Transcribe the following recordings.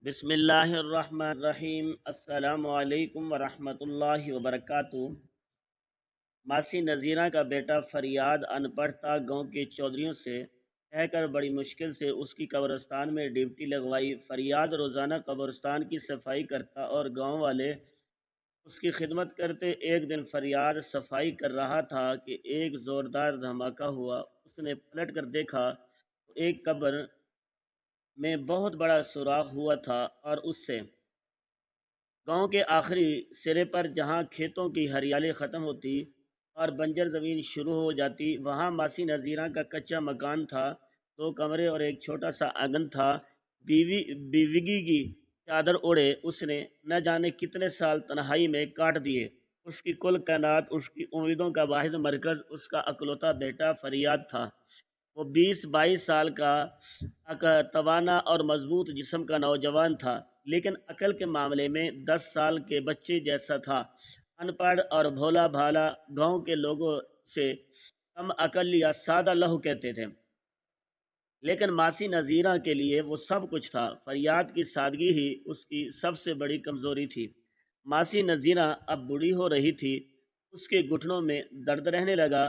بسم اللہ الرحمن الرحیم۔ السلام علیکم ورحمۃ اللہ وبرکاتہ۔ ماسی نذیرہ کا بیٹا فریاد ان پڑھ تھا، گاؤں کے چودھریوں سے کہہ کر بڑی مشکل سے اس کی قبرستان میں ڈیوٹی لگوائی۔ فریاد روزانہ قبرستان کی صفائی کرتا اور گاؤں والے اس کی خدمت کرتے۔ ایک دن فریاد صفائی کر رہا تھا کہ ایک زوردار دھماکہ ہوا۔ اس نے پلٹ کر دیکھا تو ایک قبر میں بہت بڑا سوراخ ہوا تھا اور اس سے گاؤں کے آخری سرے پر، جہاں کھیتوں کی ہریالی ختم ہوتی اور بنجر زمین شروع ہو جاتی، وہاں ماسی نذیرہ کا کچا مکان تھا۔ 2 کمرے اور ایک چھوٹا سا آنگن تھا۔ بیوگی کی چادر اوڑھے اس نے نہ جانے کتنے سال تنہائی میں کاٹ دیے۔ اس کی کل کائنات، اس کی امیدوں کا واحد مرکز، اس کا اکلوتا بیٹا فریاد تھا۔ وہ 22 سال کا توانا اور مضبوط جسم کا نوجوان تھا، لیکن عقل کے معاملے میں 10 سال کے بچے جیسا تھا۔ ان پڑھ اور بھولا بھالا، گاؤں کے لوگوں سے کم عقل یا سادہ لہو کہتے تھے، لیکن ماسی نذیرہ کے لیے وہ سب کچھ تھا۔ فریاد کی سادگی ہی اس کی سب سے بڑی کمزوری تھی۔ ماسی نذیرہ اب بوڑھی ہو رہی تھی، اس کے گھٹنوں میں درد رہنے لگا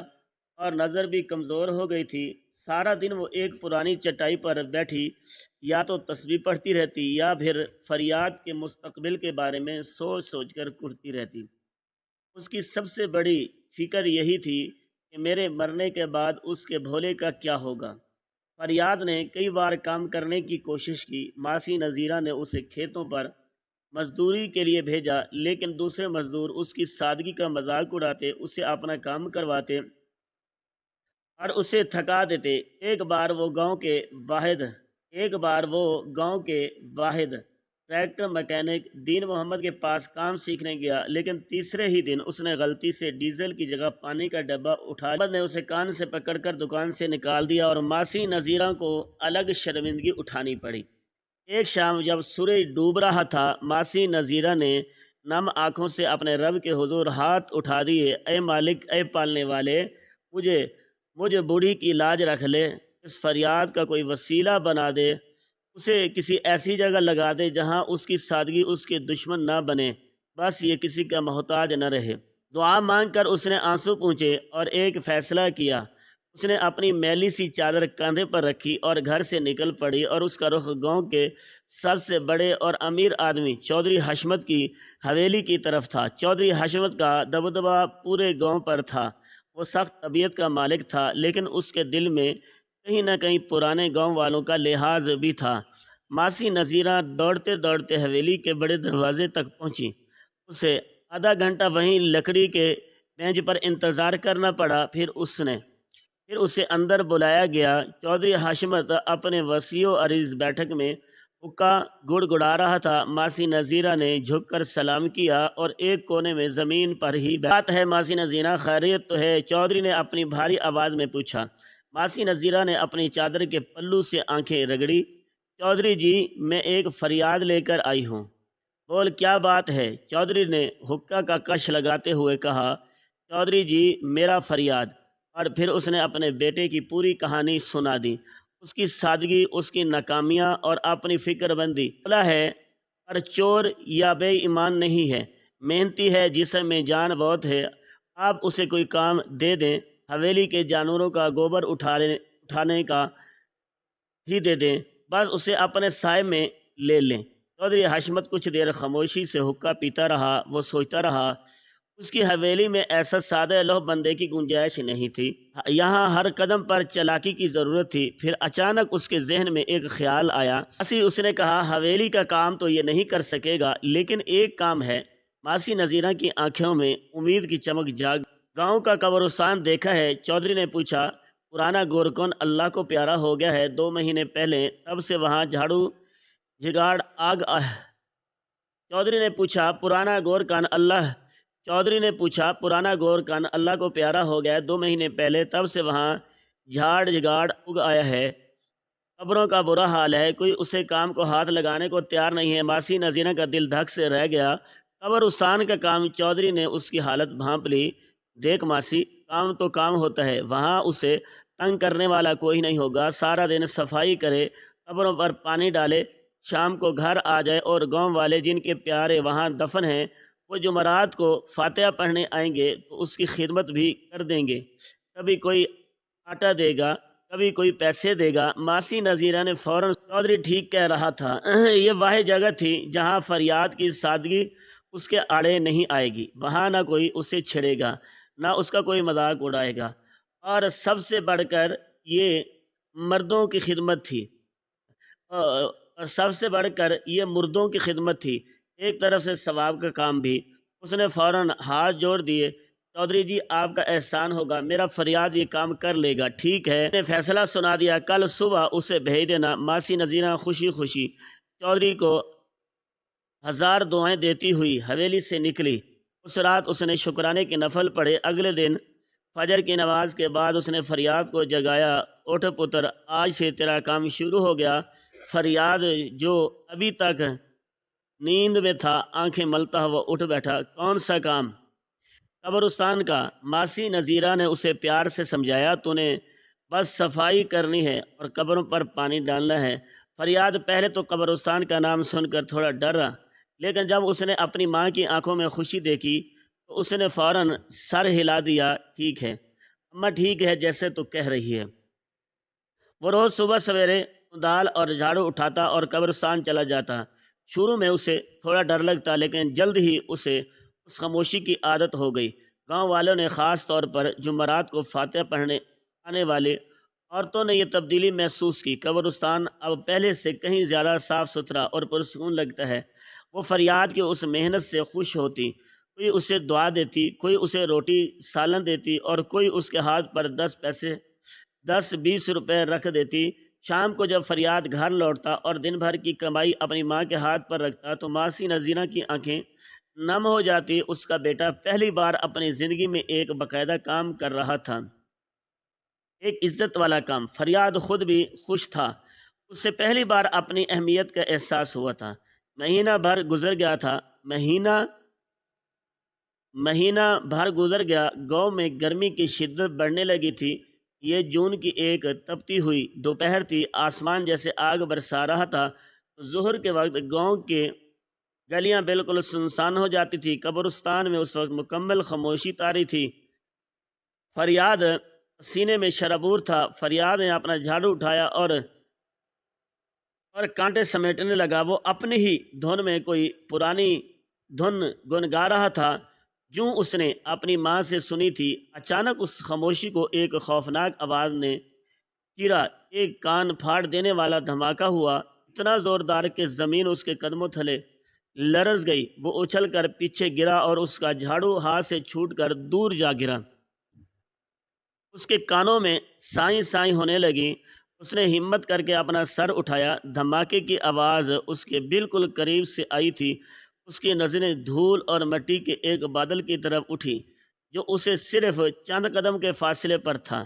اور نظر بھی کمزور ہو گئی تھی۔ سارا دن وہ ایک پرانی چٹائی پر بیٹھی یا تو تسبیح پڑھتی رہتی یا پھر فریاد کے مستقبل کے بارے میں سوچ سوچ کر کرتی رہتی۔ اس کی سب سے بڑی فکر یہی تھی کہ میرے مرنے کے بعد اس کے بھولے کا کیا ہوگا۔ فریاد نے کئی بار کام کرنے کی کوشش کی۔ ماسی نذیرہ نے اسے کھیتوں پر مزدوری کے لیے بھیجا، لیکن دوسرے مزدور اس کی سادگی کا مذاق اڑاتے، اسے اپنا کام کرواتے اور اسے تھکا دیتے۔ ایک بار وہ گاؤں کے واحد ٹریکٹر مکینک دین محمد کے پاس کام سیکھنے گیا، لیکن تیسرے ہی دن اس نے غلطی سے ڈیزل کی جگہ پانی کا ڈبہ اٹھا لیا۔ محمد نے اسے کان سے پکڑ کر دکان سے نکال دیا اور ماسی نذیرہ کو الگ شرمندگی اٹھانی پڑی۔ ایک شام جب سورج ڈوب رہا تھا، ماسی نذیرہ نے نم آنکھوں سے اپنے رب کے حضور ہاتھ اٹھا دیے۔ اے مالک، اے پالنے والے، مجھے بوڑھی کی لاج رکھ لے، اس فریاد کا کوئی وسیلہ بنا دے، اسے کسی ایسی جگہ لگا دے جہاں اس کی سادگی اس کے دشمن نہ بنے، بس یہ کسی کا محتاج نہ رہے۔ دعا مانگ کر اس نے آنسو پونچھے اور ایک فیصلہ کیا۔ اس نے اپنی میلی سی چادر کاندھے پر رکھی اور گھر سے نکل پڑی، اور اس کا رخ گاؤں کے سب سے بڑے اور امیر آدمی چودھری حشمت کی حویلی کی طرف تھا۔ چودھری حشمت کا دبدبہ پورے گاؤں پر تھا۔ وہ سخت طبیعت کا مالک تھا، لیکن اس کے دل میں کہیں نہ کہیں پرانے گاؤں والوں کا لحاظ بھی تھا۔ ماسی نذیرہ دوڑتے دوڑتے حویلی کے بڑے دروازے تک پہنچی۔ اسے آدھا گھنٹہ وہیں لکڑی کے بینچ پر انتظار کرنا پڑا، پھر اسے اندر بلایا گیا۔ چودھری حشمت اپنے وسیع و عریض بیٹھک میں حقہ گڑگڑا رہا تھا۔ ماسی نذیرہ نے جھک کر سلام کیا اور ایک کونے میں زمین پر ہی بات ہے ماسی نذیرہ، خیریت تو ہے؟ چودھری نے اپنی بھاری آواز میں پوچھا۔ ماسی نذیرہ نے اپنی چادر کے پلو سے آنکھیں رگڑی۔ چودھری جی، میں ایک فریاد لے کر آئی ہوں۔ بول، کیا بات ہے؟ چودھری نے حقہ کا کش لگاتے ہوئے کہا۔ چودھری جی، میرا فریاد۔ اور پھر اس نے اپنے بیٹے کی پوری کہانی سنا دی، اس کی سادگی، اس کی ناکامیاں اور اپنی فکر بندی۔ بولا ہے، پر چور یا بے ایمان نہیں ہے، محنتی ہے، جسم میں جان بہت ہے۔ آپ اسے کوئی کام دے دیں، حویلی کے جانوروں کا گوبر اٹھانے کا ہی دے دیں، بس اسے اپنے سائے میں لے لیں۔ چودھری حشمت کچھ دیر خاموشی سے حقہ پیتا رہا۔ وہ سوچتا رہا، اس کی حویلی میں ایسا سادہ لوح بندے کی گنجائش نہیں تھی، یہاں ہر قدم پر چالاکی کی ضرورت تھی۔ پھر اچانک اس کے ذہن میں ایک خیال آیا۔ اس نے کہا، حویلی کا کام تو یہ نہیں کر سکے گا، لیکن ایک کام ہے۔ ماسی نذیرہ کی آنکھوں میں امید کی چمک جاگ۔ گاؤں کا قبرستان دیکھا ہے؟ چودھری نے پوچھا۔ پرانا گورکن اللہ کو پیارا ہو گیا ہے 2 مہینے پہلے، تب سے وہاں جھاڑو جھگاڑ آگ چودھری نے پوچھا۔ پرانا گورکن اللہ کو پیارا ہو گیا 2 مہینے پہلے، تب سے وہاں جھاڑ جھگاڑ اگ آیا ہے، قبروں کا برا حال ہے، کوئی اسے کام کو ہاتھ لگانے کو تیار نہیں ہے۔ ماسی نذیرہ کا دل دھک سے رہ گیا۔ قبرستان کا کام؟ چودھری نے اس کی حالت بھانپ لی۔ دیکھ ماسی، کام تو کام ہوتا ہے، وہاں اسے تنگ کرنے والا کوئی نہیں ہوگا، سارا دن صفائی کرے، قبروں پر پانی ڈالے، شام کو گھر آ جائے اور گاؤں والے جن کے پیارے وہاں دفن ہیں وہ جمعرات کو فاتحہ پڑھنے آئیں گے تو اس کی خدمت بھی کر دیں گے۔ کبھی کوئی آٹا دے گا، کبھی کوئی پیسے دے گا۔ ماسی نذیرہ نے فوراً چودھری ٹھیک کہہ رہا تھا۔ یہ واحد جگہ تھی جہاں فریاد کی سادگی اس کے آڑے نہیں آئے گی، وہاں نہ کوئی اسے چھڑے گا نہ اس کا کوئی مذاق اڑائے گا، اور سب سے بڑھ کر یہ مردوں کی خدمت تھی، اور سب سے بڑھ کر یہ مردوں کی خدمت تھی، ایک طرف سے ثواب کا کام بھی۔ اس نے فوراً ہاتھ جوڑ دیے، چودھری جی آپ کا احسان ہوگا، میرا فریاد یہ کام کر لے گا، ٹھیک ہے؟ نے فیصلہ سنا دیا، کل صبح اسے بھیج دینا۔ ماسی نذیرہ خوشی خوشی چودھری کو 1000 دعائیں دیتی ہوئی حویلی سے نکلی۔ اس رات اس نے شکرانے کے نفل پڑھے۔ اگلے دن فجر کی نماز کے بعد اس نے فریاد کو جگایا، اٹھ پتر، آج سے تیرا کام شروع ہو گیا۔ فریاد جو ابھی تک نیند میں تھا آنکھیں ملتا ہوا اٹھ بیٹھا۔ کون سا کام؟ قبرستان کا۔ ماسی نذیرہ نے اسے پیار سے سمجھایا، تو نے بس صفائی کرنی ہے اور قبروں پر پانی ڈالنا ہے۔ فریاد پہلے تو قبرستان کا نام سن کر تھوڑا ڈرا، لیکن جب اس نے اپنی ماں کی آنکھوں میں خوشی دیکھی تو اس نے فوراً سر ہلا دیا، ٹھیک ہے اماں، ٹھیک ہے جیسے تو کہہ رہی ہے۔ وہ روز صبح سویرے دال اور جھاڑو اٹھاتا اور قبرستان چلا جاتا۔ شروع میں اسے تھوڑا ڈر لگتا، لیکن جلد ہی اسے اس خاموشی کی عادت ہو گئی۔ گاؤں والوں نے خاص طور پر جمعرات کو فاتحہ پڑھنے آنے والے عورتوں نے یہ تبدیلی محسوس کی۔ قبرستان اب پہلے سے کہیں زیادہ صاف ستھرا اور پرسکون لگتا ہے۔ وہ فریاد کی اس محنت سے خوش ہوتی، کوئی اسے دعا دیتی، کوئی اسے روٹی سالن دیتی، اور کوئی اس کے ہاتھ پر 10-20 روپے رکھ دیتی۔ شام کو جب فریاد گھر لوٹتا اور دن بھر کی کمائی اپنی ماں کے ہاتھ پر رکھتا تو ماسی نذیرہ کی آنکھیں نم ہو جاتی۔ اس کا بیٹا پہلی بار اپنی زندگی میں ایک باقاعدہ کام کر رہا تھا، ایک عزت والا کام۔ فریاد خود بھی خوش تھا، اس سے پہلی بار اپنی اہمیت کا احساس ہوا تھا۔ مہینہ بھر گزر گیا تھا، مہینہ بھر گزر گیا۔ گاؤں میں گرمی کی شدت بڑھنے لگی تھی۔ یہ جون کی ایک تپتی ہوئی دوپہر تھی، آسمان جیسے آگ برسا رہا تھا۔ ظہر کے وقت گاؤں کے گلیاں بالکل سنسان ہو جاتی تھی۔ قبرستان میں اس وقت مکمل خاموشی طاری تھی۔ فریاد سینے میں شرابور تھا۔ فریاد نے اپنا جھاڑو اٹھایا اور کانٹے سمیٹنے لگا۔ وہ اپنی ہی دھن میں کوئی پرانی دھن گنگا رہا تھا جو اس نے اپنی ماں سے سنی تھی۔ اچانک اس خاموشی کو ایک خوفناک آواز نے چیرا، ایک کان پھاڑ دینے والا دھماکہ ہوا، اتنا زوردار کہ زمین اس کے قدموں تلے لرز گئی۔ وہ اچھل کر پیچھے گرا اور اس کا جھاڑو ہاتھ سے چھوٹ کر دور جا گرا۔ اس کے کانوں میں سائیں سائیں ہونے لگی۔ اس نے ہمت کر کے اپنا سر اٹھایا۔ دھماکے کی آواز اس کے بالکل قریب سے آئی تھی۔ اس کی نظریں دھول اور مٹی کے ایک بادل کی طرف اٹھی جو اسے صرف چند قدم کے فاصلے پر تھا۔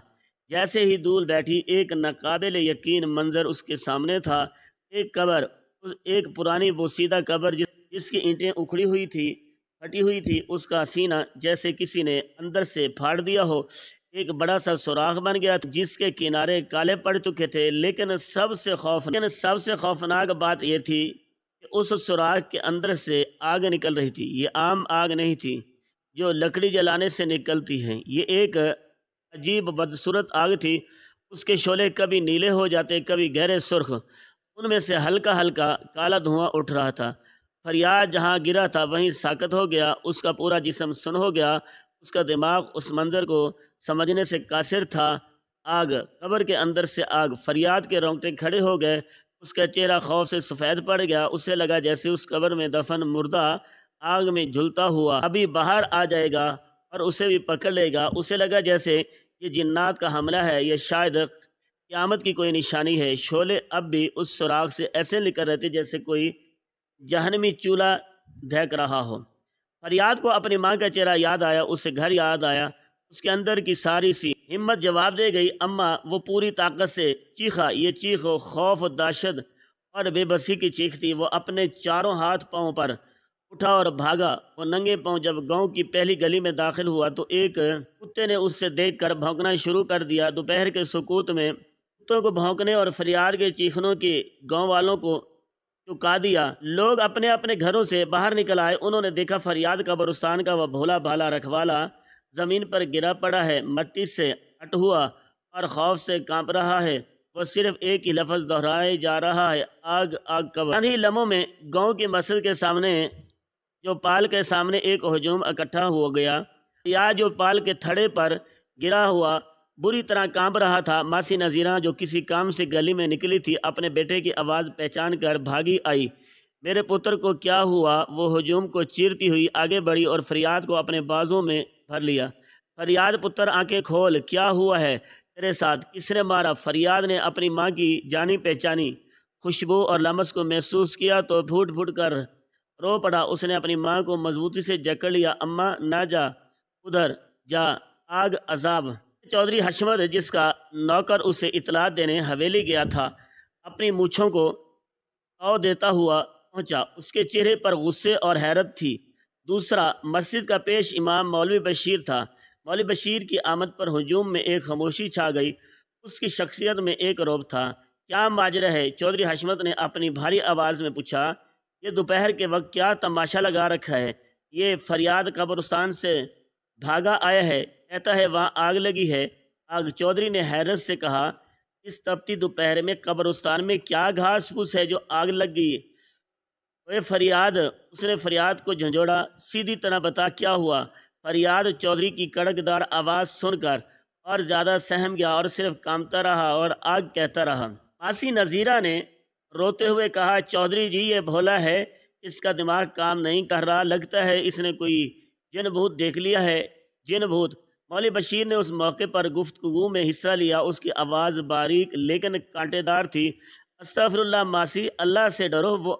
جیسے ہی دھول بیٹھی، ایک ناقابل یقین منظر اس کے سامنے تھا۔ ایک قبر، ایک پرانی بوسیدہ قبر جس کی اینٹیں اکھڑی ہوئی تھی، پھٹی ہوئی تھی۔ اس کا سینہ جیسے کسی نے اندر سے پھاڑ دیا ہو۔ ایک بڑا سا سوراخ بن گیا تھا جس کے کنارے کالے پڑ چکے تھے، لیکن سب سے خوفناک بات یہ تھی کہ اس سوراخ کے اندر سے آگ نکل رہی تھی۔ یہ عام آگ نہیں تھی جو لکڑی جلانے سے نکلتی ہے، یہ ایک عجیب بدصورت آگ تھی۔ اس کے شعلے کبھی نیلے ہو جاتے، کبھی گہرے سرخ، ان میں سے ہلکا ہلکا کالا دھواں اٹھ رہا تھا۔ فریاد جہاں گرا تھا وہیں ساکت ہو گیا، اس کا پورا جسم سن ہو گیا۔ اس کا دماغ اس منظر کو سمجھنے سے قاصر تھا۔ آگ، قبر کے اندر سے آگ۔ فریاد کے رونگٹے کھڑے ہو گئے، اس کا چہرہ خوف سے سفید پڑ گیا۔ اسے لگا جیسے اس قبر میں دفن مردہ آگ میں جھلتا ہوا ابھی باہر آ جائے گا اور اسے بھی پکڑ لے گا۔ اسے لگا جیسے یہ جنات کا حملہ ہے، یہ شاید قیامت کی کوئی نشانی ہے۔ شعلے اب بھی اس سوراخ سے ایسے نکل رہے تھے جیسے کوئی جہنمی چولہا دہک رہا ہو۔ فریاد کو اپنی ماں کا چہرہ یاد آیا، اسے گھر یاد آیا۔ اس کے اندر کی ساری سی ہمت جواب دے گئی، اماں۔ وہ پوری طاقت سے چیخا۔ یہ چیخ خوف، دہشت اور بے بسی کی چیخ تھی۔ وہ اپنے چاروں ہاتھ پاؤں پر اٹھا اور بھاگا۔ وہ ننگے پاؤں جب گاؤں کی پہلی گلی میں داخل ہوا تو ایک کتے نے اس سے دیکھ کر بھونکنا شروع کر دیا۔ دوپہر کے سکوت میں کتوں کو بھونکنے اور فریاد کے چیخنوں کی گاؤں والوں کو چکا دیا۔ لوگ اپنے اپنے گھروں سے باہر نکل آئے۔ انہوں نے دیکھا فریاد قبرستان کا وہ بھولا بھالا رکھوالا زمین پر گرا پڑا ہے، مٹی سے اٹ ہوا اور خوف سے کانپ رہا ہے۔ وہ صرف ایک ہی لفظ دہرائے جا رہا ہے، آگ آگ قبر۔ چند ہی لمحوں میں گاؤں کی مسجد کے سامنے جو پال کے سامنے ایک ہجوم اکٹھا ہو گیا۔ یا جو پال کے تھڑے پر گرا ہوا بری طرح کانپ رہا تھا۔ ماسی نذیرہ جو کسی کام سے گلی میں نکلی تھی، اپنے بیٹے کی آواز پہچان کر بھاگی آئی۔ میرے پتر کو کیا ہوا؟ وہ ہجوم کو چیرتی ہوئی آگے بڑھی اور فریاد کو اپنے بازوں میں بھر لیا۔ فریاد پتر آنکھیں کھول، کیا ہوا ہے تیرے ساتھ؟ کس نے مارا؟ فریاد نے اپنی ماں کی جانی پہچانی خوشبو اور لمس کو محسوس کیا تو پھوٹ پھوٹ کر رو پڑا۔ اس نے اپنی ماں کو مضبوطی سے جکڑ لیا۔ اماں نہ جا، ادھر جا، آگ عذاب۔ چودھری حشمت جس کا نوکر اسے اطلاع دینے حویلی گیا تھا، اپنی مونچھوں کو تاؤ دیتا ہوا پہنچا۔ اس کے چہرے پر غصے اور حیرت تھی۔ دوسرا مسجد کا پیش امام مولوی بشیر تھا۔ مولوی بشیر کی آمد پر ہجوم میں ایک خاموشی چھا گئی۔ اس کی شخصیت میں ایک رعب تھا۔ کیا ماجرا ہے؟ چودھری حشمت نے اپنی بھاری آواز میں پوچھا۔ یہ دوپہر کے وقت کیا تماشا لگا رکھا ہے؟ یہ فریاد قبرستان سے بھاگا آیا ہے، کہتا ہے وہاں آگ لگی ہے۔ آگ؟ چودھری نے حیرت سے کہا، اس تپتی دوپہر میں قبرستان میں کیا گھاس پھوس ہے جو آگ لگ گئی؟ اے فریاد! اس نے فریاد کو جھنجھوڑا، سیدھی طرح بتا کیا ہوا؟ فریاد چودھری کی کڑک دار آواز سن کر اور زیادہ سہم گیا اور صرف کانپتا رہا اور آگ کہتا رہا۔ ماسی نذیرہ نے روتے ہوئے کہا، چودھری جی یہ بھولا ہے، اس کا دماغ کام نہیں کر رہا، لگتا ہے اس نے کوئی جن بھوت دیکھ لیا ہے۔ جن بھوت؟ مولوی بشیر نے اس موقع پر گفتگو میں حصہ لیا۔ اس کی آواز باریک لیکن کانٹے دار تھی۔ استغفر اللہ ماسی، اللہ سے ڈرو۔ وہ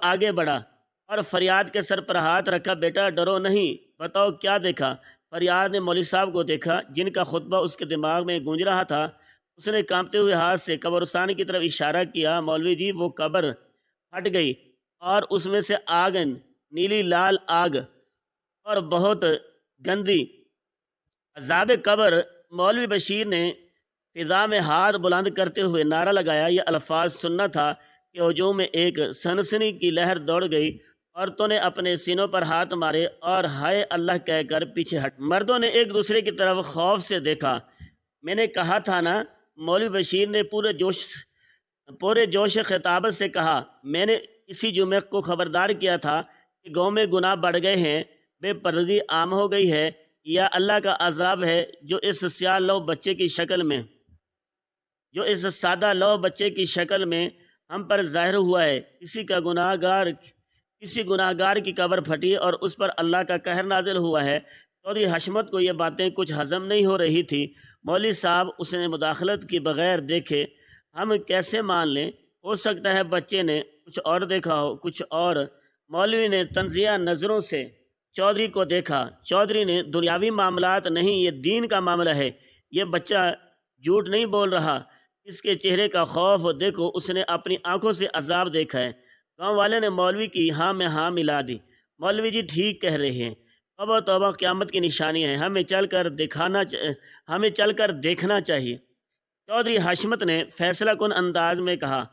آگے بڑھا اور فریاد کے سر پر ہاتھ رکھا۔ بیٹا ڈرو نہیں، بتاؤ کیا دیکھا؟ فریاد نے مولوی صاحب کو دیکھا جن کا خطبہ اس کے دماغ میں گونج رہا تھا۔ اس نے کانپتے ہوئے ہاتھ سے قبرستان کی طرف اشارہ کیا۔ مولوی جی وہ قبر پھٹ گئی اور اس میں سے آگ، نیلی لال آگ اور بہت گندی۔ عذاب قبر! مولوی بشیر نے فضا میں ہاتھ بلند کرتے ہوئے نعرہ لگایا۔ یہ الفاظ سننا تھا کہ ہجوم میں ایک سنسنی کی لہر دوڑ گئی۔ عورتوں نے اپنے سینوں پر ہاتھ مارے اور ہائے اللہ کہہ کر پیچھے ہٹ۔ مردوں نے ایک دوسرے کی طرف خوف سے دیکھا۔ میں نے کہا تھا نا، مولوی بشیر نے پورے جوش خطابت سے کہا، میں نے اسی جمعے کو خبردار کیا تھا کہ گاؤں میں گناہ بڑھ گئے ہیں، بے پردگی عام ہو گئی ہے، یا اللہ کا عذاب ہے جو اس سیاہ لو بچے کی شکل میں، جو اس سادہ لو بچے کی شکل میں ہم پر ظاہر ہوا ہے۔ کسی گناہ گار کی قبر پھٹی اور اس پر اللہ کا قہر نازل ہوا ہے۔ چودھری حشمت کو یہ باتیں کچھ ہضم نہیں ہو رہی تھی۔ مولوی صاحب اس نے مداخلت کی بغیر دیکھے ہم کیسے مان لیں؟ ہو سکتا ہے بچے نے کچھ اور دیکھا ہو، کچھ اور۔ مولوی نے تنزیہ نظروں سے چودھری کو دیکھا۔ چودھری نے، دنیاوی معاملات نہیں، یہ دین کا معاملہ ہے۔ یہ بچہ جھوٹ نہیں بول رہا، اس کے چہرے کا خوف دیکھو، اس نے اپنی آنکھوں سے عذاب دیکھا ہے۔ گاؤں والے نے مولوی کی ہاں میں ہاں ملا دی۔ مولوی جی ٹھیک کہہ رہے ہیں، توبہ توبہ قیامت کی نشانی ہے، ہمیں چل کر دیکھنا چاہیے۔ چودھری حشمت نے فیصلہ کن انداز میں کہا،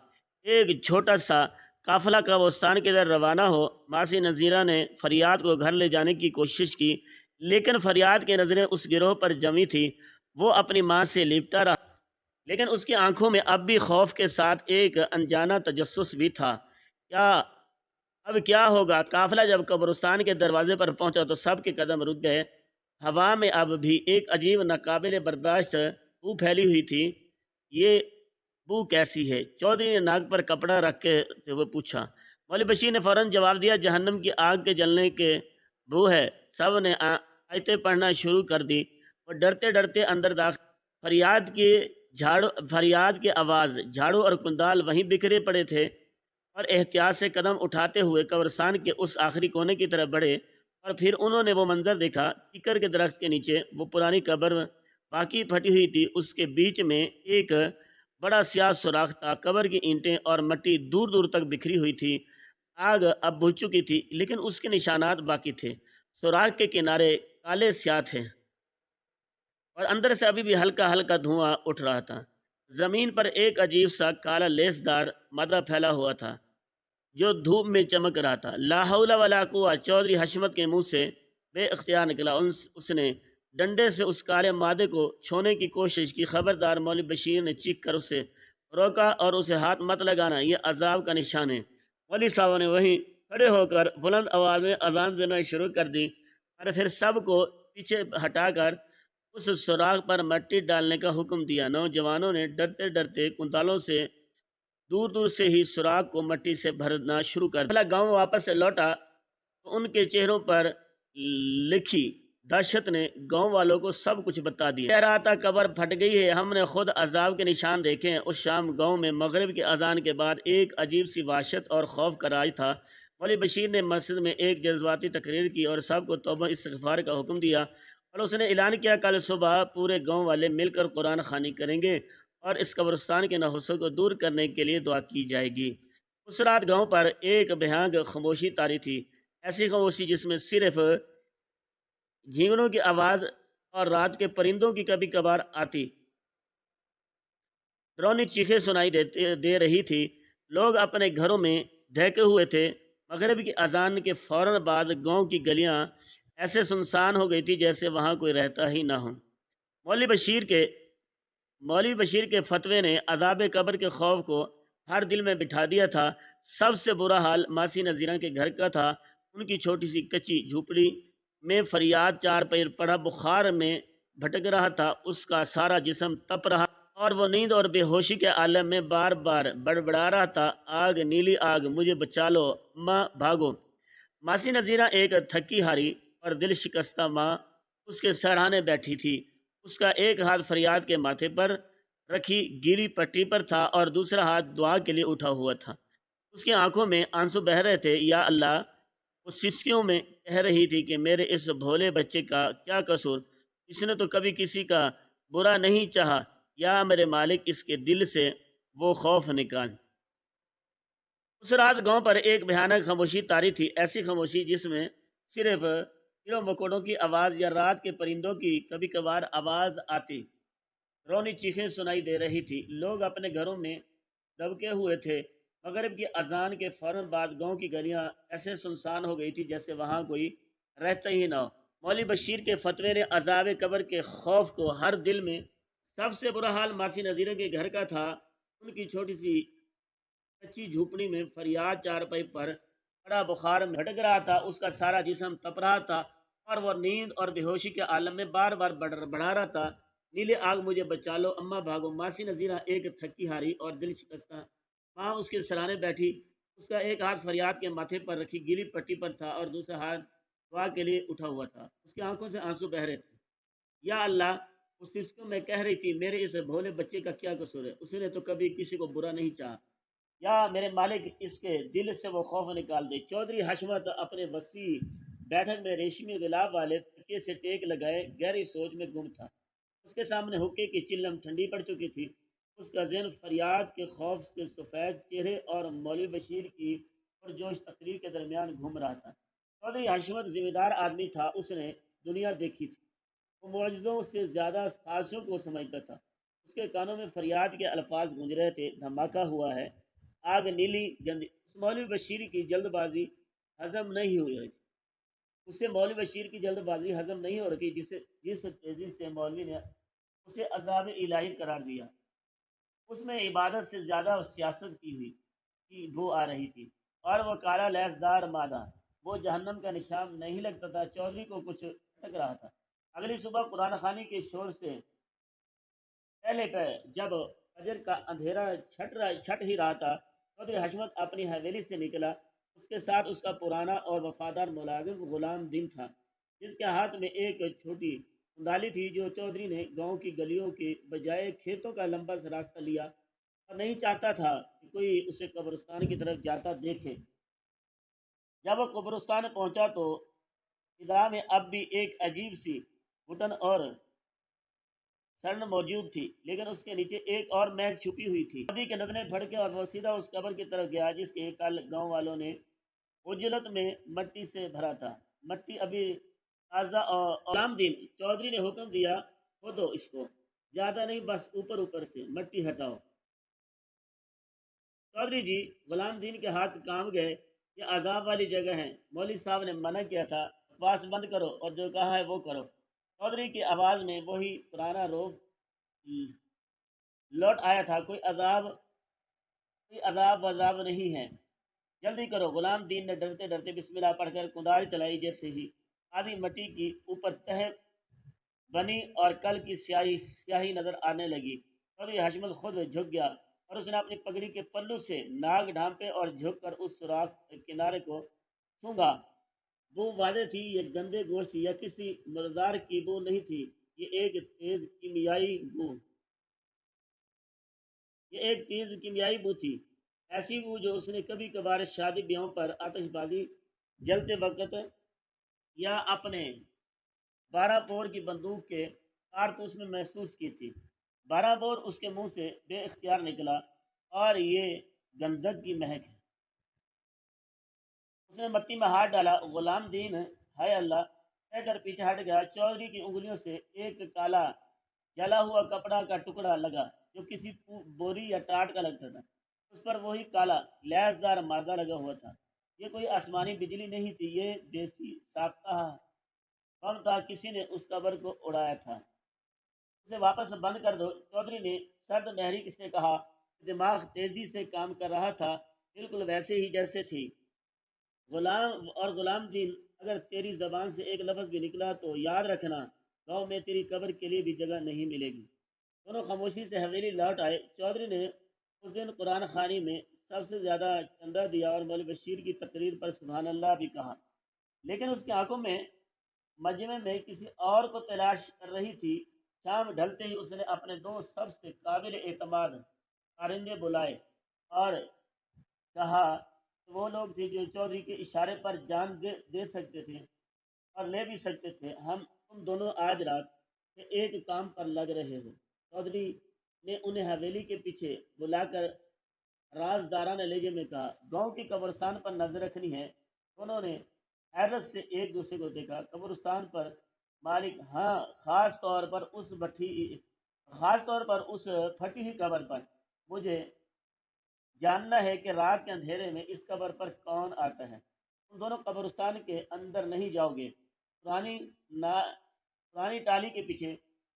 ایک چھوٹا سا قافلہ قبرستان کی طرف روانہ ہو۔ ماسی نذیرہ نے فریاد کو گھر لے جانے کی کوشش کی، لیکن فریاد کی نظریں اس گروہ پر جمی تھی۔ وہ اپنی ماں سے لپٹا رہا، لیکن اس کی آنکھوں میں اب بھی خوف کے ساتھ ایک انجانہ تجسس بھی تھا۔ اب کیا ہوگا؟ قافلہ جب قبرستان کے دروازے پر پہنچا تو سب کے قدم رک گئے۔ ہوا میں اب بھی ایک عجیب ناقابل برداشت بو پھیلی ہوئی تھی۔ یہ بو کیسی ہے؟ چودھری نے ناک پر کپڑا رکھتے ہوئے پوچھا۔ مولوی بشیر نے فوراً جواب دیا، جہنم کی آگ کے جلنے کے بو ہے۔ سب نے آیتیں پڑھنا شروع کر دی۔ وہ ڈرتے ڈرتے اندر داخل۔ فریاد کی آواز، جھاڑو اور کندال وہیں بکھرے پڑے تھے، اور احتیاط سے قدم اٹھاتے ہوئے قبرستان کے اس آخری کونے کی طرف بڑھے، اور پھر انہوں نے وہ منظر دیکھا۔ کیکر کے درخت کے نیچے وہ پرانی قبر واقعی پھٹی ہوئی تھی۔ اس کے بیچ میں ایک بڑا سیاہ سوراخ تھا۔ قبر کی اینٹیں اور مٹی دور دور تک بکھری ہوئی تھی۔ آگ اب بجھ چکی تھی، لیکن اس کے نشانات باقی تھے۔ سوراخ کے کنارے کالے سیاہ تھے اور اندر سے ابھی بھی ہلکا ہلکا دھواں اٹھ رہا تھا۔ زمین پر ایک عجیب سا کالا لیس دار مادہ پھیلا ہوا تھا۔ جو دھوپ میں چمک رہا تھا۔ لا حول ولا قوہ چودھری حشمت کے منہ سے بے اختیار نکلا۔ اس نے ڈنڈے سے اس کالے مادے کو چھونے کی کوشش کی۔ خبردار، مولوی بشیر نے چیخ کر اسے روکا اور اسے ہاتھ مت لگانا، یہ عذاب کا نشان ہے۔ مولوی صاحب نے وہیں کھڑے ہو کر بلند آواز میں اذان دینا شروع کر دی اور پھر سب کو پیچھے ہٹا کر اس سوراخ پر مٹی ڈالنے کا حکم دیا۔ نوجوانوں نے ڈرتے ڈرتے کنتالوں سے دور دور سے ہی سوراخ کو مٹی سے بھرنا شروع کر دیا۔ گاؤں واپس لوٹا تو ان کے چہروں پر لکھی دہشت نے گاؤں والوں کو سب کچھ بتا دیا۔ کہہ رہا تھا قبر پھٹ گئی ہے، ہم نے خود عذاب کے نشان دیکھے ہیں۔ اس شام گاؤں میں مغرب کی اذان کے بعد ایک عجیب سی وحشت اور خوف کا راج تھا۔ مولوی بشیر نے مسجد میں ایک جذباتی تقریر کی اور سب کو توبہ استغفار کا حکم دیا، اور اس نے اعلان کیا کل صبح پورے گاؤں والے مل کر قرآن خوانی کریں گے اور اس قبرستان کے نحوسوں کو دور کرنے کے لیے دعا کی جائے گی۔ اس رات گاؤں پر ایک بھیانک خاموشی طاری تھی، ایسی خاموشی جس میں صرف جھینگنوں کی آواز اور رات کے پرندوں کی کبھی کبھار آتی ڈرونی چیخیں سنائی دے رہی تھی۔ لوگ اپنے گھروں میں ڈھکے ہوئے تھے۔ مغرب کی اذان کے فوراً بعد گاؤں کی گلیاں ایسے سنسان ہو گئی تھی جیسے وہاں کوئی رہتا ہی نہ ہو۔ مولوی بشیر کے فتوے نے عذاب قبر کے خوف کو ہر دل میں بٹھا دیا تھا۔ سب سے برا حال ماسی نذیرہ کے گھر کا تھا۔ ان کی چھوٹی سی کچی جھوپڑی میں فریاد چار پیر پڑا بخار میں بھٹک رہا تھا۔ اس کا سارا جسم تپ رہا اور وہ نیند اور بے ہوشی کے عالم میں بار بار بڑبڑا رہا تھا، آگ نیلی آگ مجھے بچا لو، ماں بھاگو۔ ماسی نذیرہ ایک تھکی ہاری اور دل شکستہ ماں اس کے سرہانے بیٹھی تھی۔ اس کا ایک ہاتھ فریاد کے ماتھے پر رکھی گیلی پٹی پر تھا اور دوسرا ہاتھ دعا کے لیے اٹھا ہوا تھا۔ اس کی آنکھوں میں آنسو بہہ رہے تھے۔ یا اللہ، وہ سسکیوں میں کہہ رہی تھی کہ میرے اس بھولے بچے کا کیا قصور، اس نے تو کبھی کسی کا برا نہیں چاہا، یا میرے مالک اس کے دل سے وہ خوف نکال۔ اس رات گاؤں پر ایک بھیانک خاموشی طاری تھی، ایسی خاموشی جس میں صرف کیڑوں مکوڑوں کی آواز یا رات کے پرندوں کی کبھی کبھار آواز آتی رونی چیخیں سنائی دے رہی تھی۔ لوگ اپنے گھروں میں دبکے ہوئے تھے۔ مغرب کی اذان کے فوراً بعد گاؤں کی گلیاں ایسے سنسان ہو گئی تھی جیسے وہاں کوئی رہتا ہی نہ ہو۔ مولوی بشیر کے فتوے نے عذاب قبر کے خوف کو ہر دل میں سب سے برا حال ماسی نذیرہ کے گھر کا تھا۔ ان کی چھوٹی سی کچی جھوپڑی میں فریاد چارپائی پر پڑا بخار میں بھٹک رہا تھا۔ اس کا سارا جسم تپ رہا تھا اور وہ نیند اور بے ہوشی کے عالم میں بار بار بڑھا رہا تھا، نیلے آگ مجھے بچا لو، اماں بھاگو۔ ماسی نذیرہ ایک تھکی ہاری اور دل شکستہ ماں اس کے سرانے بیٹھی۔ اس کا ایک ہاتھ فریاد کے ماتھے پر رکھی گیلی پٹی پر تھا اور دوسرا ہاتھ دعا کے لیے اٹھا ہوا تھا۔ اس کی آنکھوں سے آنسو بہ رہے تھے۔ یا اللہ، اس کو میں کہہ رہی تھی میرے اس بھولے بچے کا کیا قصور ہے، اس نے تو کبھی کسی کو برا نہیں چاہا، یا میرے مالک اس کے دل سے وہ خوف نکال دے۔ چودھری حشمت اپنے وسیع بیٹھک میں ریشمی غلاف والے تکیے سے ٹیک لگائے گہری سوچ میں گم تھا۔ اس کے سامنے حقے کی چلم ٹھنڈی پڑ چکی تھی۔ اس کا ذہن فریاد کے خوف سے سفید چہرے اور مولوی بشیر کی پرجوش تقریر کے درمیان گھوم رہا تھا۔ چودھری حشمت ذمہ دار آدمی تھا، اس نے دنیا دیکھی تھی، وہ معجزوں سے زیادہ سازشوں کو سمجھتا تھا۔ اس کے کانوں میں فریاد کے الفاظ گونج رہے تھے، دھماکہ ہوا ہے، آگ نیلی جلدی۔ اس مولوی بشیر کی جلد بازی ہضم نہیں ہو رہی، اسے مولوی بشیر کی جلد بازی ہضم نہیں ہو رہی، جس تیزی سے مولوی نے اسے عذاب الہی قرار دیا، اس میں عبادت سے زیادہ سیاست کی بو آ رہی تھی، اور وہ کالا لیسدار مادہ وہ جہنم کا نشان نہیں لگتا تھا۔ چودھری کو کچھ اٹک رہا تھا۔ اگلی صبح قرآن خوانی کے شور سے پہلے جب فجر کا اندھیرا چھٹ ہی رہا تھا، چودھری حشمت اپنی حویلی سے نکلا۔ اس کے ساتھ اس کا پرانا اور وفادار ملازم غلام دین تھا، جس کے ہاتھ میں ایک چھوٹی کندالی تھی۔ جو چودھری نے گاؤں کی گلیوں کے بجائے کھیتوں کا لمبا سا راستہ لیا اور نہیں چاہتا تھا کہ کوئی اسے قبرستان کی طرف جاتا دیکھے۔ جب وہ قبرستان پہنچا تو فضا میں اب بھی ایک عجیب سی گھٹن اور سرن موجود تھی، لیکن اس کے نیچے ایک اور مہک چھپی ہوئی تھی۔ وادی کے ندنے پھڑکے اور وہ سیدھا اس قبر کی طرف گیا جس کے کل گاؤں والوں نے اجلت میں مٹی سے بھرا تھا۔ مٹی ابھی تازہ اور غلام دین چودھری نے حکم دیا، کھودو اس کو، زیادہ نہیں، بس اوپر اوپر سے مٹی ہٹاؤ۔ چودھری جی غلام دین کے ہاتھ کام گئے، یہ عذاب والی جگہ ہے، مولوی صاحب نے منع کیا تھا، بکواس بند کرو اور جو کہا ہے وہ کرو۔ چودھری کی آواز میں وہی پرانا روب لوٹ آیا تھا، کوئی عذاب وذاب نہیں ہے، جلدی کرو۔ غلام دین نے ڈرتے ڈرتے بسم اللہ پڑھ کر کدال چلائی، جیسے ہی آدھی مٹی کی اوپر تہ بنی اور کل کی سیاہی نظر آنے لگی۔ چودھری حشمت خود جھک گیا اور اس نے اپنی پگڑی کے پلو سے ناک ڈھانپے اور جھک کر اس سوراخ کنارے کو سونگا۔ بو واضح تھی، یہ گندے گوشت یا کسی مردار کی بو نہیں تھی، یہ ایک تیز کیمیائی بو تھی، ایسی بو جو اس نے کبھی کبھار شادی بیاہوں پر آتش بازی جلتے وقت یا اپنے 12 بور کی بندوق کے کارتوس میں محسوس کی تھی۔ 12 بور اس کے منہ سے بے اختیار نکلا، اور یہ گندک کی مہک ہے۔ اس نے مٹی میں ہاتھ ڈالا، غلام دین ہائے اللہ کہہ کر پیچھے ہٹ گیا۔ چودھری کی انگلیوں سے ایک کالا جلا ہوا کپڑا کا ٹکڑا لگا جو کسی بوری یا ٹاٹ کا لگتا تھا، اس پر وہی کالا لیسدار مادہ لگا ہوا تھا۔ یہ کوئی آسمانی بجلی نہیں تھی، یہ دیسی ساختہ بم تھا، کسی نے اس قبر کو اڑایا تھا۔ اسے واپس بند کر دو، چودھری نے سرد محریک سے کہا۔ دماغ تیزی سے کام کر رہا تھا، بالکل ویسے ہی جیسے تھی۔ غلام دین، اگر تیری زبان سے ایک لفظ بھی نکلا تو یاد رکھنا، گاؤں میں تیری قبر کے لیے بھی جگہ نہیں ملے گی۔ دونوں خاموشی سے حویلی لوٹ آئے۔ چودھری نے اس دن قرآن خوانی میں سب سے زیادہ چندہ دیا اور مولوی بشیر کی تقریر پر سبحان اللہ بھی کہا، لیکن اس کی آنکھوں میں مجمع میں کسی اور کو تلاش کر رہی تھی۔ شام ڈھلتے ہی اس نے اپنے 2 سب سے قابل اعتماد کارندے بلائے اور کہا کہ وہ لوگ تھے جو چودھری کے اشارے پر جان دے سکتے تھے اور لے بھی سکتے تھے۔ تم دونوں آج رات سے ایک کام پر لگ رہے ہو۔ چودھری نے انہیں حویلی کے پیچھے بلا کر رازدارانہ لہجے میں کہا، گاؤں کی قبرستان پر نظر رکھنی ہے۔ دونوں نے حیرت سے ایک دوسرے کو دیکھا۔ قبرستان پر مالک، ہاں، خاص طور پر اس پھٹی ہوئی قبر پر۔ مجھے جاننا ہے کہ رات کے اندھیرے میں اس قبر پر کون آتا ہے۔ تم دونوں قبرستان کے اندر نہیں جاؤ گے، پرانی ٹالی کے پیچھے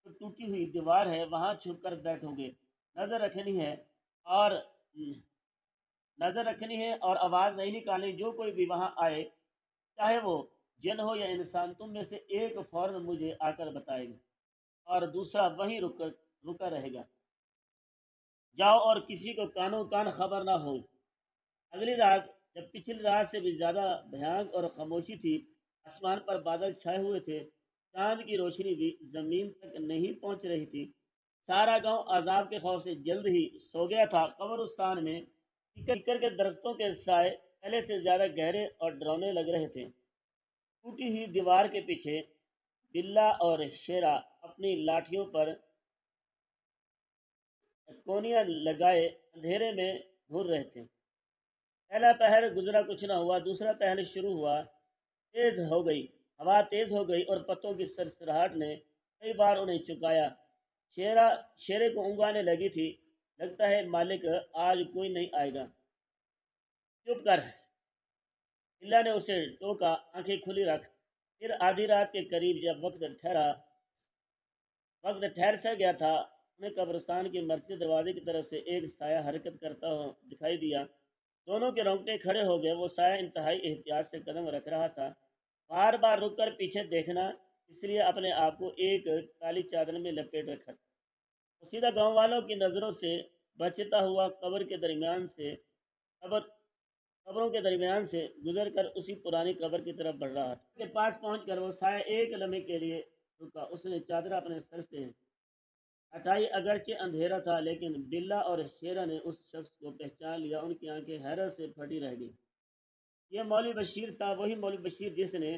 جو ٹوٹی ہوئی دیوار ہے وہاں چھپ کر بیٹھو گے۔ نظر رکھنی ہے اور آواز نہیں نکالنی۔ جو کوئی بھی وہاں آئے، چاہے وہ جن ہو یا انسان، تم میں سے ایک فوراً مجھے آ کر بتائے گا اور دوسرا وہیں رکا رہے گا۔ جاؤ اور کسی کو کانوں کان خبر نہ ہو۔ اگلی رات، جب پچھلی رات سے بھی زیادہ بھیانک اور خاموشی تھی، آسمان پر بادل چھائے ہوئے تھے، چاند کی روشنی بھی زمین تک نہیں پہنچ رہی تھی، سارا گاؤں عذاب کے خوف سے جلد ہی سو گیا تھا۔ قبرستان میں کیکر کے درختوں کے سائے پہلے سے زیادہ گہرے اور ڈراؤنے لگ رہے تھے۔ ٹوٹی ہوئی دیوار کے پیچھے بلا اور شیرا اپنی لاٹھیوں پر کونیاں لگائے اندھیرے میں گھور رہے تھے۔ پہلا پہر گزرا، کچھ نہ ہوا۔ دوسرا پہر شروع ہوا، ہوا تیز ہو گئی اور پتوں کی سرسراہٹ نے کئی بار انہیں چکایا۔ شیرے کو اونگانے لگی تھی، لگتا ہے مالک آج کوئی نہیں آئے گا۔ چپ کر، بلا نے اسے ٹوکا، آنکھیں کھلی رکھ۔ پھر آدھی رات کے قریب جب وقت ٹھہر سا گیا تھا، انہیں قبرستان کے مرکزی دروازے کی طرف سے ایک سایہ حرکت کرتا ہوا دکھائی دیا۔ دونوں کے رونگٹے کھڑے ہو گئے۔ وہ سایہ انتہائی احتیاط سے قدم رکھ رہا تھا، بار بار رک کر پیچھے دیکھنا، اس لیے اپنے آپ کو ایک کالی چادر میں لپیٹ رکھا تھا۔ وہ سیدھا گاؤں والوں کی نظروں سے بچتا ہوا قبروں کے درمیان سے گزر کر اسی پرانی قبر کی طرف بڑھ رہا تھا۔ کے پاس پہنچ کر وہ سایہ ایک لمحے کے لیے رکا۔ اس نے چادر اپنے سر سے ہٹائی، اگرچہ اندھیرا تھا، لیکن بلا اور شیرا نے اس شخص کو پہچان لیا۔ ان کی آنکھیں حیرت سے پھٹی رہ گئی۔ یہ مولوی بشیر تھا، وہی مولوی بشیر جس نے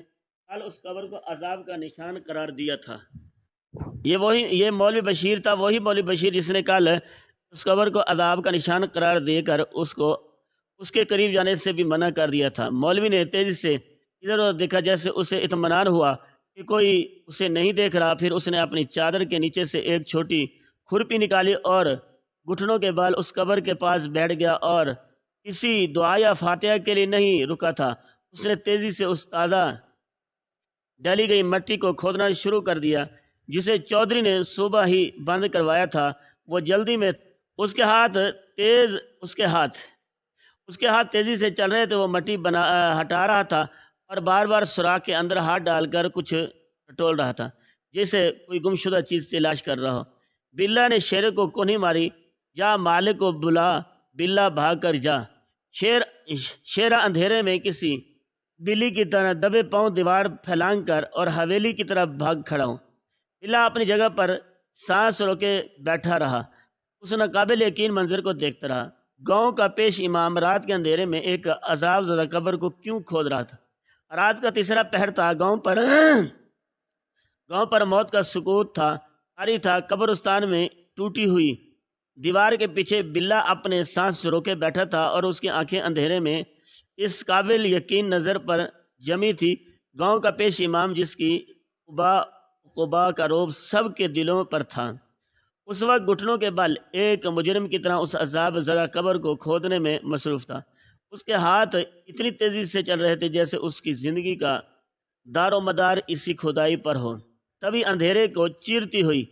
کل اس قبر کو عذاب کا نشان قرار دیا تھا۔ یہ مولوی بشیر تھا، وہی مولوی بشیر جس نے کل اس قبر کو عذاب کا نشان قرار دے کر اس کے قریب جانے سے بھی منع کر دیا تھا۔ مولوی نے تیزی سے ادھر ادھر دیکھا، جیسے اسے اطمینان ہوا کہ کوئی اسے نہیں دیکھ رہا۔ پھر اس نے اپنی چادر کے نیچے سے ایک چھوٹی کھرپی نکالی اور گھٹنوں کے بال اس قبر کے پاس بیٹھ گیا اور کسی دعا یا فاتحہ کے لیے نہیں رکا تھا۔ اس نے تیزی سے اس تازہ ڈلی گئی مٹی کو کھودنا شروع کر دیا جسے چودھری نے صبح ہی بند کروایا تھا۔ وہ جلدی میں اس کے ہاتھ تیزی سے چل رہے تھے۔ وہ مٹی ہٹا رہا تھا اور بار بار سوراخ کے اندر ہاتھ ڈال کر کچھ ٹٹول رہا تھا جیسے کوئی گمشدہ چیز تلاش کر رہا ہو۔ بلا نے شیر کو کونھی ماری، جا مالک کو بلا، بلا بھاگ کر جا۔ شیرا اندھیرے میں کسی بلی کی طرح دبے پاؤں دیوار پھیلانگ کر اور حویلی کی طرف بھاگ کھڑا ہوں۔ بلا اپنی جگہ پر سانس روکے بیٹھا رہا، اس ناقابل یقین منظر کو دیکھتا رہا۔ گاؤں کا پیش امام رات کے اندھیرے میں ایک عذاب زدہ قبر کو کیوں کھود رہا تھا؟ رات کا تیسرا پہر تھا۔ گاؤں پر موت کا سکوت تھا، طاری تھا۔ قبرستان میں ٹوٹی ہوئی دیوار کے پیچھے بلا اپنے سانس روکے بیٹھا تھا اور اس کی آنکھیں اندھیرے میں اس قابل یقین نظر پر جمی تھی۔ گاؤں کا پیش امام جس کی قبا کا روب سب کے دلوں پر تھا، اس وقت گھٹنوں کے بل ایک مجرم کی طرح اس عذاب زدہ قبر کو کھودنے میں مصروف تھا۔ اس کے ہاتھ اتنی تیزی سے چل رہے تھے جیسے اس کی زندگی کا دار و مدار اسی کھدائی پر ہو۔ تبھی اندھیرے کو چیرتی ہوئی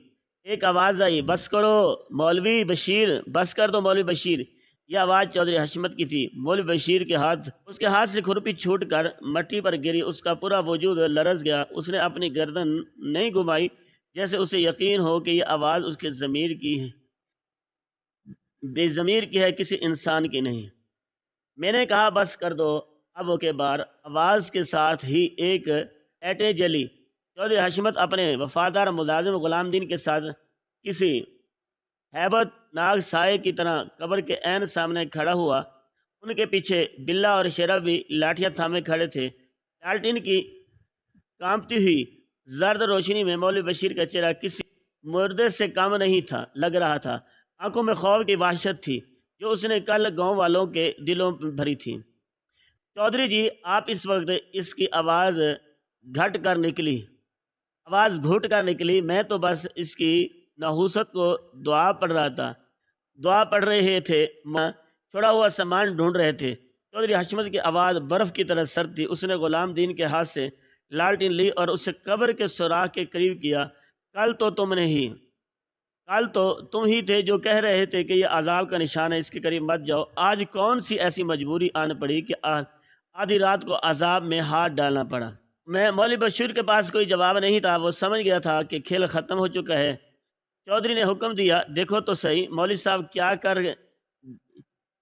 ایک آواز آئی، بس کرو مولوی بشیر، بس کر دو مولوی بشیر۔ یہ آواز چودھری حشمت کی تھی۔ مولوی بشیر اس کے ہاتھ سے کھرپی چھوٹ کر مٹی پر گری، اس کا پورا وجود لرز گیا۔ اس نے اپنی گردن نہیں گھمائی جیسے اسے یقین ہو کہ یہ آواز اس کے ضمیر کی ہے، بے ضمیر کی ہے، کسی انسان کی نہیں۔ میں نے کہا بس کر دو اب کے بار، آواز کے ساتھ ہی ایک ایٹیں جلی۔ چودھری حشمت اپنے وفادار ملازم غلام دین کے ساتھ کسی ہیبت ناک سائے کی طرح قبر کے عین سامنے کھڑا ہوا۔ ان کے پیچھے بلا اور شیرا بھی لاٹھیاں تھامے کھڑے تھے۔ لالٹین کی کانپتی ہوئی زرد روشنی میں مولوی بشیر کا چہرہ کسی مردے سے کم نہیں تھا لگ رہا تھا۔ آنکھوں میں خوف کی وحشت تھی جو اس نے کل گاؤں والوں کے دلوں میں بھری تھی۔ چودھری جی، آپ اس وقت اس کی آواز گھٹ کر نکلی، میں تو بس اس کی نحوست کو دعا پڑھ رہے تھے، چھوڑا ہوا سامان ڈھونڈ رہے تھے۔ چودھری حشمت کی آواز برف کی طرح سرد تھی۔ اس نے غلام دین کے ہاتھ سے لالٹین لی اور اسے قبر کے سوراخ کے قریب کیا۔ کل تو تم ہی تھے جو کہہ رہے تھے کہ یہ عذاب کا نشان ہے، اس کے قریب مت جاؤ۔ آج کون سی ایسی مجبوری آن پڑی کہ آدھی رات کو عذاب میں ہاتھ ڈالنا پڑا؟ مولوی بشیر کے پاس کوئی جواب نہیں تھا۔ وہ سمجھ گیا تھا کہ کھیل ختم ہو چکا ہے۔ چودھری نے حکم دیا، دیکھو تو صحیح مولوی صاحب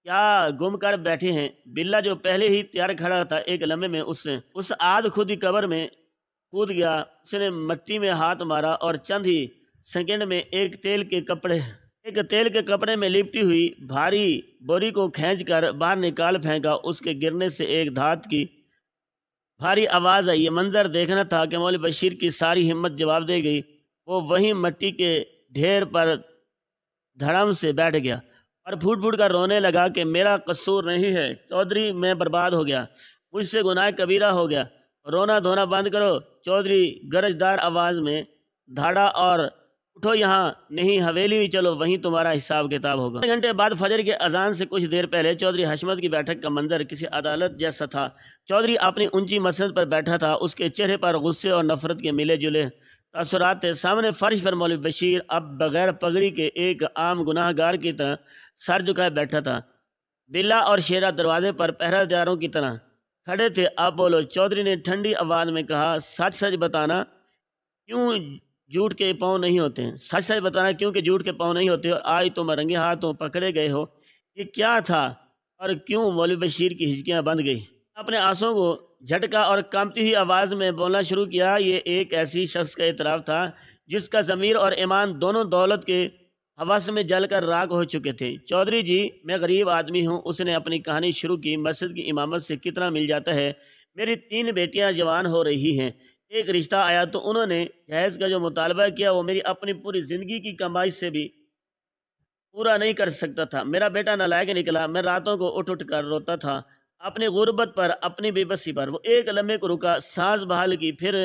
کیا گم کر بیٹھے ہیں۔ بلا جو پہلے ہی تیار کھڑا تھا ایک لمحے میں اس آدھ خودی قبر میں کود گیا۔ اس نے مٹی میں ہاتھ مارا اور چند ہی سیکنڈ میں ایک تیل کے کپڑے میں لپٹی ہوئی بھاری بوری کو کھینچ کر باہر نکال پھینکا۔ اس کے گرنے سے ایک دھات کی بھاری آواز آئی۔ یہ منظر دیکھنا تھا کہ مولوی بشیر کی ساری ہمت جواب دے گئی۔ وہ وہیں مٹی کے ڈھیر پر دھڑم سے بیٹھ گیا اور پھوٹ پھوٹ کر رونے لگا کہ میرا قصور نہیں ہے چودھری، میں برباد ہو گیا، مجھ سے گناہ کبیرہ ہو گیا، رونا دھونا بند کرو۔ چودھری گرجدار آواز میں دھاڑا اور اٹھو، یہاں نہیں حویلی میں چلو، وہیں تمہارا حساب کتاب ہوگا۔ 2 گھنٹے بعد فجر کے اذان سے کچھ دیر پہلے چودھری حشمت کی بیٹھک کا منظر کسی عدالت جیسا تھا۔ چودھری اپنی اونچی مسند پر بیٹھا تھا، اس کے چہرے پر غصے اور نفرت کے ملے جلے تاثرات تھے۔ سامنے فرش پر مولوی بشیر اب بغیر پگڑی کے ایک عام گناہ گار کی طرح سر جھکائے بیٹھا تھا۔ بلا اور شیرا دروازے پر پہرہ داروں کی طرح کھڑے تھے۔ اب بولو، چودھری نے ٹھنڈی آواز میں کہا، سچ بتانا کیوں جھوٹ کے پاؤں نہیں ہوتے؟ سچ بتانا کیوں کہ جھوٹ کے پاؤں نہیں ہوتے، اور آج تم رنگے ہاتھوں پکڑے گئے ہو۔ یہ کیا تھا اور کیوں؟ مولوی بشیر کی ہچکیاں بند گئی۔ اپنے آنسوں کو جھٹکا اور کانپتی ہوئی آواز میں بولنا شروع کیا۔ یہ ایک ایسی شخص کا اعتراف تھا جس کا ضمیر اور ایمان دونوں دولت کے ہوس میں جل کر راکھ ہو چکے تھے۔ چودھری جی، میں غریب آدمی ہوں۔ اس نے اپنی کہانی شروع کی۔ مسجد کی امامت سے کتنا مل جاتا ہے؟ میری 3 بیٹیاں جوان ہو رہی ہیں۔ ایک رشتہ آیا تو انہوں نے جہیز کا جو مطالبہ کیا وہ میری اپنی پوری زندگی کی کمائی سے بھی پورا نہیں کر سکتا تھا۔ میرا بیٹا نالائق نکلا۔ میں راتوں کو اٹھ کر روتا تھا، اپنی غربت پر، اپنی بے بسی پر۔ وہ ایک لمحے کو رکا، سانس بحال کی، پھر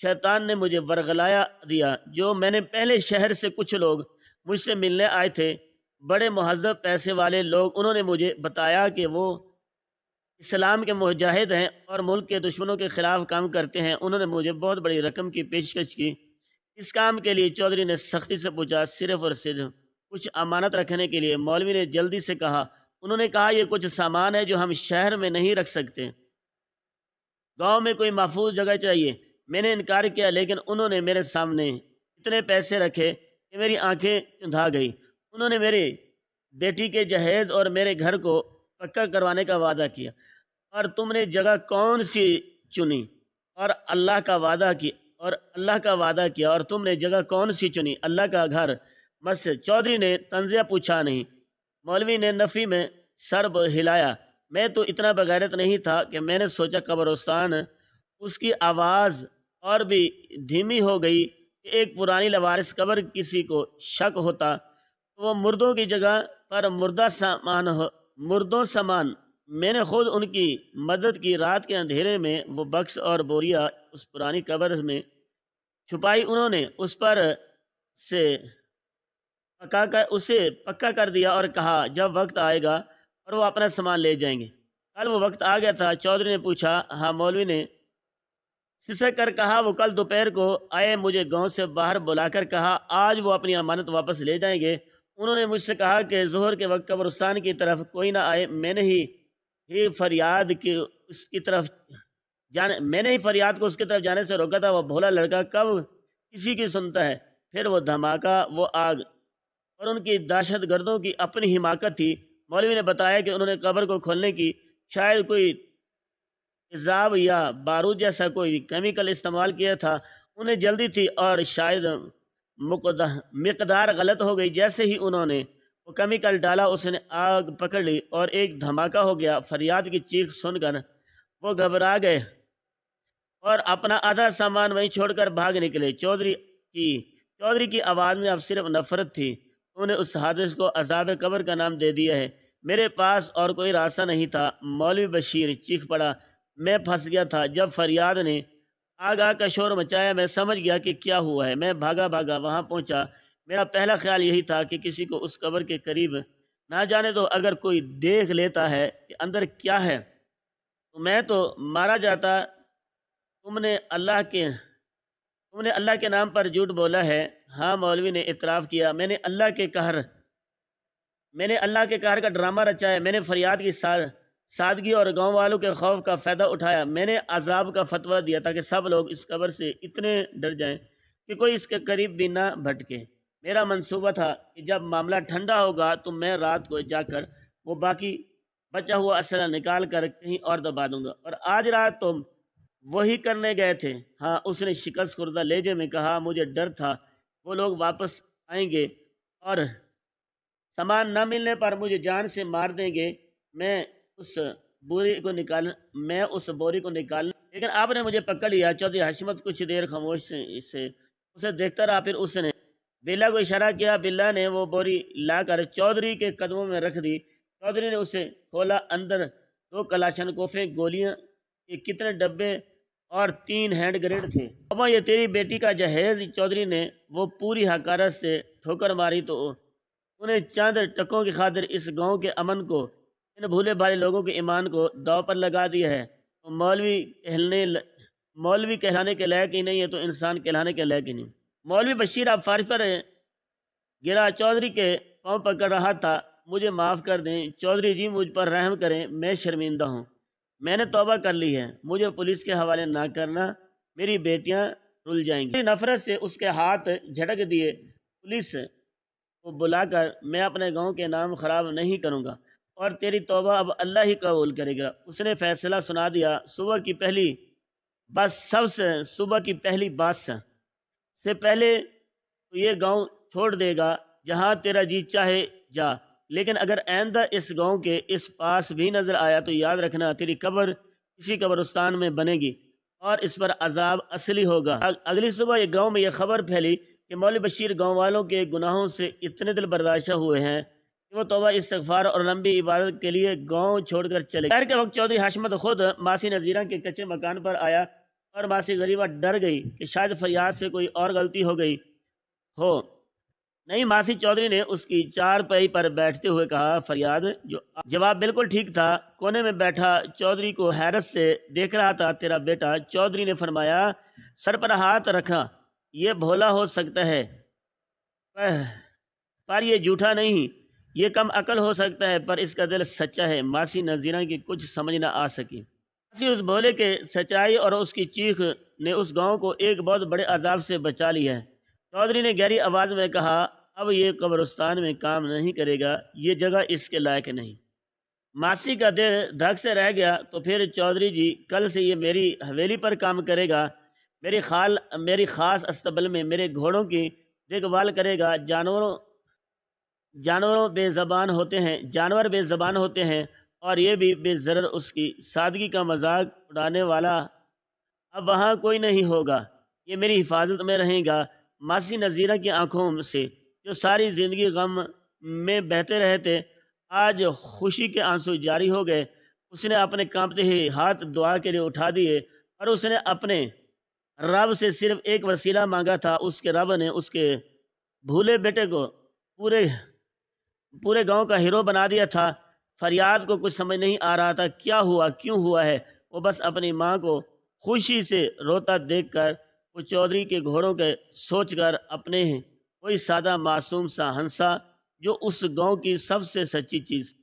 شیطان نے مجھے ورغلایا دیا۔ جو میں نے پہلے شہر سے کچھ لوگ مجھ سے ملنے آئے تھے، بڑے مہذب پیسے والے لوگ، انہوں نے مجھے بتایا کہ وہ اسلام کے مجاہد ہیں اور ملک کے دشمنوں کے خلاف کام کرتے ہیں۔ انہوں نے مجھے بہت بڑی رقم کی پیشکش کی۔ اس کام کے لیے چودھری نے سختی سے پوچھا، صرف اور صرف کچھ امانت رکھنے کے لیے؟ مولوی نے جلدی سے کہا۔ انہوں نے کہا، یہ کچھ سامان ہے جو ہم شہر میں نہیں رکھ سکتے، گاؤں میں کوئی محفوظ جگہ چاہیے۔ میں نے انکار کیا، لیکن انہوں نے میرے سامنے اتنے پیسے رکھے کہ میری آنکھیں چندھا گئی۔ انہوں نے میری بیٹی کے جہیز اور میرے گھر کو پکا کروانے کا وعدہ کیا، اور تم نے جگہ کون سی چنی؟ اور اللہ کا وعدہ کیا، اور تم نے جگہ کون سی چنی؟ اللہ کا گھر، مسجد۔ چودھری نے تنزیہ پوچھا نہیں۔ مولوی نے نفی میں سر ہلایا۔ میں تو اتنا بغیرت نہیں تھا کہ میں نے سوچا قبرستان۔ اس کی آواز اور بھی دھیمی ہو گئی کہ ایک پرانی لوارس قبر کسی کو شک ہوتا تو وہ مردوں کی جگہ پر مردوں سامان۔ میں نے خود ان کی مدد کی۔ رات کے اندھیرے میں وہ بکس اور بوریا اس پرانی قبر میں چھپائی۔ انہوں نے اس پر سے اسے پکا کر دیا اور کہا، جب وقت آئے گا اور وہ اپنا سامان لے جائیں گے۔ کل وہ وقت آ گیا تھا؟ چودھری نے پوچھا۔ ہاں، مولوی نے سسک کر کہا۔ وہ کل دوپہر کو آئے، مجھے گاؤں سے باہر بلا کر کہا، آج وہ اپنی امانت واپس لے جائیں گے۔ انہوں نے مجھ سے کہا کہ ظہر کے وقت قبرستان کی طرف کوئی نہ آئے۔ میں نے ہی فریاد کو اس کی طرف جانے سے روکا تھا۔ وہ بھولا لڑکا کب کسی کی سنتا ہے؟ پھر وہ دھماکہ، وہ آگ اور ان کی دہشت گردوں کی اپنی حماقت تھی۔ مولوی نے بتایا کہ انہوں نے قبر کو کھولنے کی شاید کوئی تیزاب یا بارود جیسا کوئی کیمیکل استعمال کیا تھا۔ انہیں جلدی تھی اور شاید مقدار غلط ہو گئی۔ جیسے ہی انہوں نے وہ کیمیکل ڈالا، اس نے آگ پکڑ لی اور ایک دھماکہ ہو گیا۔ فریاد کی چیخ سن کر وہ گھبرا گئے اور اپنا آدھا سامان وہیں چھوڑ کر بھاگ نکلے۔ چودھری کی آواز میں اب صرف نفرت تھی۔ انہوں نے اس حادثے کو عذاب قبر کا نام دے دیا ہے۔ میرے پاس اور کوئی راستہ نہیں تھا۔ مولوی بشیر چیخ پڑا، میں پھنس گیا تھا۔ جب فریاد نے آگ کا شور مچایا، میں سمجھ گیا کہ کیا ہوا ہے۔ میں بھاگا وہاں پہنچا۔ میرا پہلا خیال یہی تھا کہ کسی کو اس قبر کے قریب نہ جانے دو۔ اگر کوئی دیکھ لیتا ہے کہ اندر کیا ہے تو میں تو مارا جاتا۔ تم نے اللہ کے نام پر جھوٹ بولا ہے۔ ہاں، مولوی نے اعتراف کیا، میں نے اللہ کے قہر کا ڈرامہ رچا ہے۔ میں نے فریاد کی سادگی اور گاؤں والوں کے خوف کا فائدہ اٹھایا۔ میں نے عذاب کا فتویٰ دیا تاکہ سب لوگ اس قبر سے اتنے ڈر جائیں کہ کوئی اس کے قریب بھی نہ بھٹکے۔ میرا منصوبہ تھا کہ جب معاملہ ٹھنڈا ہوگا تو میں رات کو جا کر وہ باقی بچا ہوا اسلحہ نکال کر کہیں اور دبا دوں گا۔ اور آج رات تم وہی کرنے گئے تھے؟ ہاں، اس نے شکست خوردہ لہجے میں کہا۔ مجھے ڈر تھا وہ لوگ واپس آئیں گے اور سامان نہ ملنے پر مجھے جان سے مار دیں گے۔ میں اس بوری کو نکال لیکن آپ نے مجھے پکڑ لیا۔ چودھری حشمت کچھ دیر خاموش سے اسے دیکھتا رہا، پھر اس نے بلا کو اشارہ کیا۔ بلا نے وہ بوری لا کر چودھری کے قدموں میں رکھ دی۔ چودھری نے اسے کھولا۔ اندر 2 کلاشنکوفیں، گولیاں کے کتنے ڈبے اور 3 ہینڈ گرینیڈ تھے۔ ابا، یہ تیری بیٹی کا جہیز؟ چودھری نے وہ پوری حقارت سے ٹھوکر ماری تو انہیں چند ٹکوں کی خاطر اس گاؤں کے امن کو، ان بھولے بھالے لوگوں کے ایمان کو داؤ پر لگا دیا ہے۔ تو مولوی کہلانے کے لائق ہی نہیں ہے تو انسان کہلانے کے لائق ہی نہیں۔ مولوی بشیر اب فارش پر گرا، چودھری کے پاؤں پکڑ رہا تھا۔ مجھے معاف کر دیں چودھری جی، مجھ پر رحم کریں، میں شرمندہ ہوں۔ میں نے توبہ کر لی ہے، مجھے پولیس کے حوالے نہ کرنا، میری بیٹیاں رل جائیں گی۔ نفرت سے اس کے ہاتھ جھٹک دیے۔ پولیس کو بلا کر میں اپنے گاؤں کے نام خراب نہیں کروں گا اور تیری توبہ اب اللہ ہی قبول کرے گا۔ اس نے فیصلہ سنا دیا۔ صبح کی پہلی بس سے پہلے تو یہ گاؤں چھوڑ دے گا، جہاں تیرا جی چاہے جا، لیکن اگر آئندہ اس گاؤں کے اس پاس بھی نظر آیا تو یاد رکھنا تیری قبر کسی قبرستان میں بنے گی اور اس پر عذاب اصلی ہوگا۔ اگلی صبح یہ گاؤں میں یہ خبر پھیلی کہ مولوی بشیر گاؤں والوں کے گناہوں سے اتنے دل برداشتہ ہوئے ہیں کہ وہ توبہ استغفار اور لمبی عبادت کے لیے گاؤں چھوڑ کر چلے گئے۔ کے وقت چودھری حشمت خود ماسی نذیرہ کے کچے مکان پر آیا اور ماسی غریبہ ڈر گئی کہ شاید فریاد سے کوئی اور غلطی ہو گئی ہو نہیں، ماسی چودھری نے اس کی چار پائی پر بیٹھتے ہوئے کہا، فریاد۔ جواب بالکل ٹھیک تھا۔ کونے میں بیٹھا چودھری کو حیرت سے دیکھ رہا تھا تیرا بیٹا۔ چودھری نے فرمایا، سر پر ہاتھ رکھا، یہ بھولا ہو سکتا ہے پر یہ جھوٹا نہیں، یہ کم عقل ہو سکتا ہے پر اس کا دل سچا ہے۔ ماسی نذیرہ کی کچھ سمجھ نہ آ سکی۔ ماسی اس بھولے کے سچائی اور اس کی چیخ نے اس گاؤں کو ایک بہت بڑے عذاب سے بچا لیا ہے۔ چودھری نے گہری آواز میں کہا، اب یہ قبرستان میں کام نہیں کرے گا، یہ جگہ اس کے لائق نہیں۔ ماسی کا دل دھک سے رہ گیا، تو پھر چودھری جی، کل سے یہ میری حویلی پر کام کرے گا، میری خاص استبل میں میرے گھوڑوں کی دیکھ بھال کرے گا۔ جانور بے زبان ہوتے ہیں اور یہ بھی بے ضرر۔ اس کی سادگی کا مذاق اڑانے والا اب وہاں کوئی نہیں ہوگا، یہ میری حفاظت میں رہے گا۔ ماسی نذیرہ کی آنکھوں سے جو ساری زندگی غم میں بہتے رہے تھے، آج خوشی کے آنسو جاری ہو گئے۔ اس نے اپنے کانپتے ہوئے ہاتھ دعا کے لیے اٹھا دیے اور اس نے اپنے رب سے صرف ایک وسیلہ مانگا تھا۔ اس کے رب نے اس کے بھولے بیٹے کو پورے گاؤں کا ہیرو بنا دیا تھا۔ فریاد کو کچھ سمجھ نہیں آ رہا تھا کیا ہوا، کیوں ہوا ہے۔ وہ بس اپنی ماں کو خوشی سے روتا دیکھ کر، وہ چودھری کے گھوڑوں کے سوچ کر اپنے کوئی سادہ معصوم سا ہنسا، جو اس گاؤں کی سب سے سچی چیز